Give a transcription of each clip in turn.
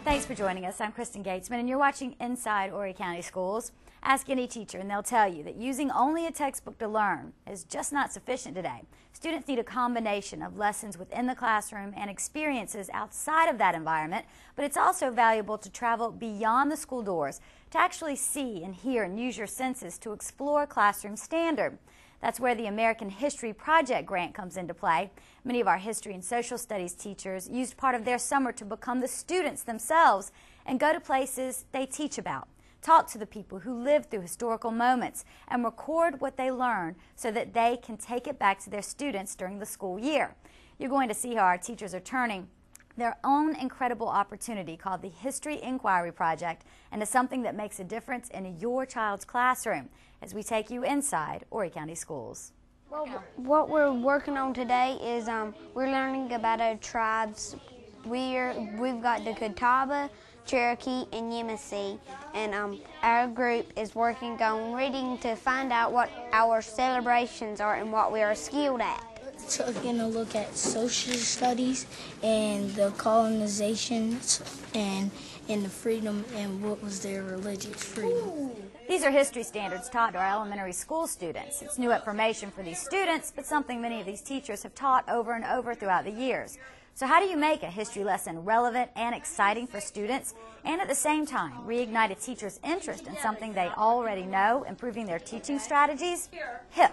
Thanks for joining us. I'm Kristen Gatesman, and you're watching Inside Horry County Schools. Ask any teacher, and they'll tell you that using only a textbook to learn is just not sufficient today. Students need a combination of lessons within the classroom and experiences outside of that environment, but it's also valuable to travel beyond the school doors to actually see and hear and use your senses to explore classroom standard. That's where the American History Project grant comes into play. Many of our history and social studies teachers used part of their summer to become the students themselves and go to places they teach about. Talk to the people who lived through historical moments and record what they learn so that they can take it back to their students during the school year. You're going to see how our teachers are turning their own incredible opportunity called the History Inquiry Project into something that makes a difference in your child's classroom as we take you inside Horry County Schools. Well, what we're working on today is we're learning about our tribes. We've got the Catawba, Cherokee, and Yamasee, and our group is working on reading to find out what our celebrations are and what we are skilled at. So we're going to look at social studies and the colonizations and the freedom and what was their religious freedom. These are history standards taught to our elementary school students. It's new information for these students, but something many of these teachers have taught over and over throughout the years. So how do you make a history lesson relevant and exciting for students and at the same time reignite a teacher's interest in something they already know, improving their teaching strategies? HIP.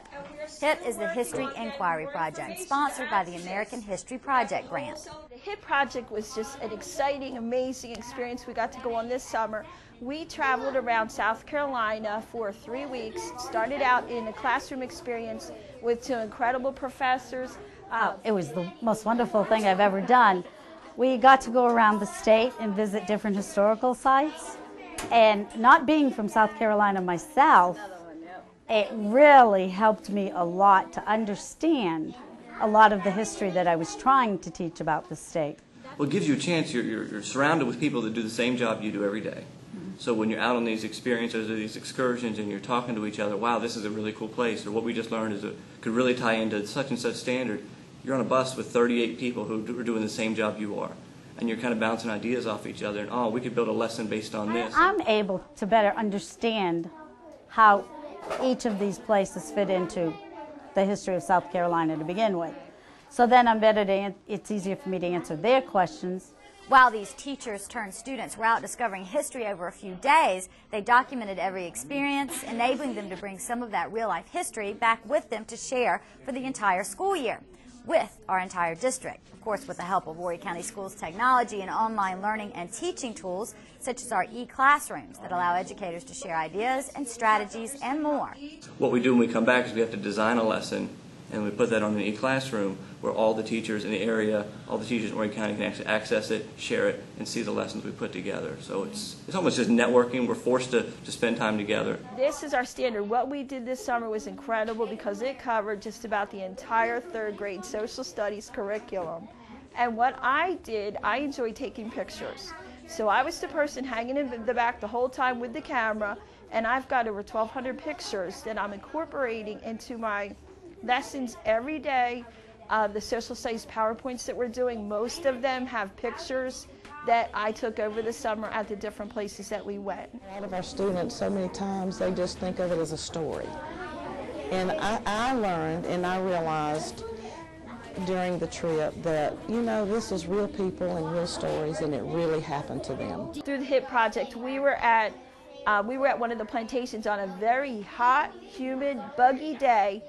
HIP is the History Inquiry Project, sponsored by the American History Project grant. The HIP project was just an exciting, amazing experience we got to go on this summer. We traveled around South Carolina for 3 weeks, started out in a classroom experience with 2 incredible professors. It was the most wonderful thing I've ever done. We got to go around the state and visit different historical sites. And not being from South Carolina myself, it really helped me a lot to understand a lot of the history that I was trying to teach about the state. Well, it gives you a chance. You're surrounded with people that do the same job you do every day. So when you're out on these experiences or these excursions and you're talking to each other, wow, this is a really cool place, or what we just learned is could really tie into such and such standard. You're on a bus with 38 people who are doing the same job you are, and you're kind of bouncing ideas off each other, and oh, we could build a lesson based on this. I'm able to better understand how each of these places fit into the history of South Carolina to begin with. So then it's easier for me to answer their questions. While these teachers turned students were out discovering history over a few days, they documented every experience, enabling them to bring some of that real-life history back with them to share for the entire school year with our entire district. Of course, with the help of Horry County Schools technology and online learning and teaching tools, such as our e-classrooms that allow educators to share ideas and strategies and more. What we do when we come back is we have to design a lesson, and we put that on an e-classroom where all the teachers in the area, all the teachers in Horry County can actually access it, share it, and see the lessons we put together. So it's almost just networking. We're forced to spend time together. This is our standard. What we did this summer was incredible because it covered just about the entire 3rd grade social studies curriculum. And what I did, I enjoyed taking pictures. So I was the person hanging in the back the whole time with the camera, and I've got over 1,200 pictures that I'm incorporating into my lessons every day. The social studies PowerPoints that we're doing, most of them have pictures that I took over the summer at the different places that we went. A lot of our students, so many times, they just think of it as a story. And I learned and I realized during the trip that, you know, this is real people and real stories, and it really happened to them. Through the HIP project, we were at one of the plantations on a very hot, humid, buggy day.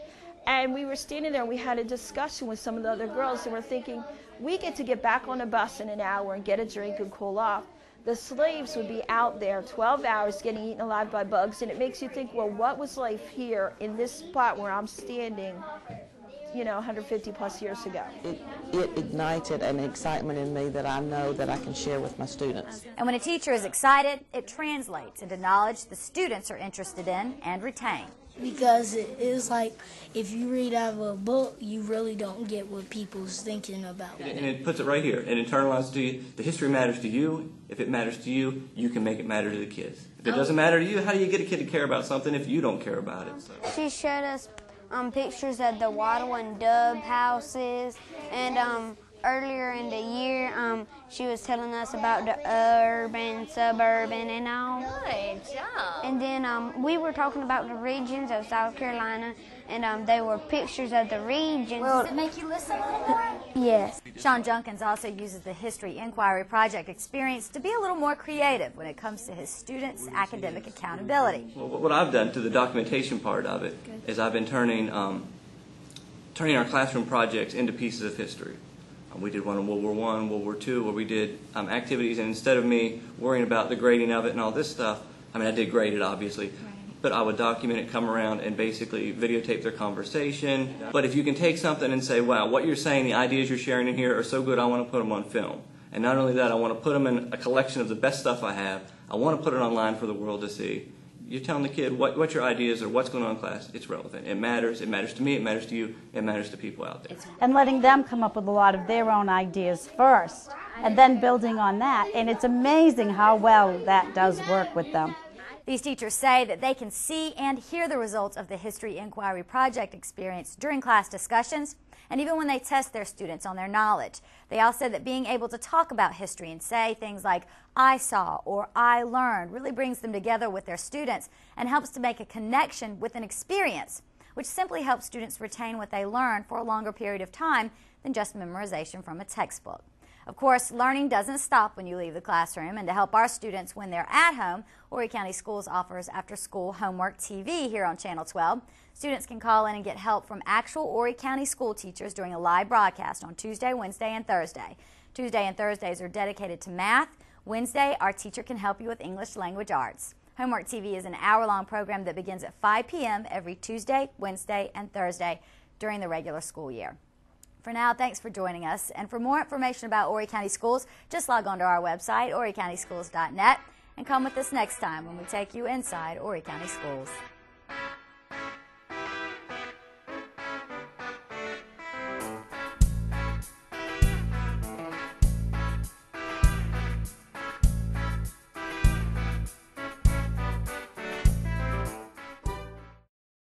And we were standing there and we had a discussion with some of the other girls, and we're thinking, we get to get back on a bus in an hour and get a drink and cool off. The slaves would be out there 12 hours getting eaten alive by bugs, and it makes you think, well, what was life here in this spot where I'm standing, you know, 150 plus years ago? It ignited an excitement in me that I know that I can share with my students. And when a teacher is excited, it translates into knowledge the students are interested in and retain. Because it is like if you read out of a book, you really don't get what people's thinking about. And it puts it right here. It internalizes to you. The history matters to you. If it matters to you, you can make it matter to the kids. If it doesn't matter to you, how do you get a kid to care about something if you don't care about it? So. She showed us pictures of the wattle and dove houses and earlier in the year, she was telling us about the urban, suburban, and all. Good job. And then we were talking about the regions of South Carolina, and they were pictures of the regions. Does it make you listen a little more? Yes. Sean Junkins also uses the History Inquiry Project experience to be a little more creative when it comes to his students' academic accountability. Well, what I've done to the documentation part of it is I've been turning our classroom projects into pieces of history. We did one in World War I, World War II, where we did activities, and instead of me worrying about the grading of it and all this stuff, I mean, I did grade it, obviously, but I would document it, come around, and basically videotape their conversation. But if you can take something and say, wow, what you're saying, the ideas you're sharing in here are so good, I want to put them on film. And not only that, I want to put them in a collection of the best stuff I have. I want to put it online for the world to see. You're telling the kid what your ideas are, what's going on in class. It's relevant. It matters. It matters to me. It matters to you. It matters to people out there. And letting them come up with a lot of their own ideas first, and then building on that. And it's amazing how well that does work with them. These teachers say that they can see and hear the results of the History Inquiry Project experience during class discussions and even when they test their students on their knowledge. They all said that being able to talk about history and say things like, I saw or I learned, really brings them together with their students and helps to make a connection with an experience, which simply helps students retain what they learn for a longer period of time than just memorization from a textbook. Of course, learning doesn't stop when you leave the classroom, and to help our students when they're at home, Horry County Schools offers after-school homework TV here on Channel 12. Students can call in and get help from actual Horry County school teachers during a live broadcast on Tuesday, Wednesday, and Thursday. Tuesday and Thursdays are dedicated to math. Wednesday, our teacher can help you with English language arts. Homework TV is an hour-long program that begins at 5 p.m. every Tuesday, Wednesday, and Thursday during the regular school year. For now, thanks for joining us. And for more information about Horry County Schools, just log on to our website, horrycountyschools.net, and come with us next time when we take you inside Horry County Schools.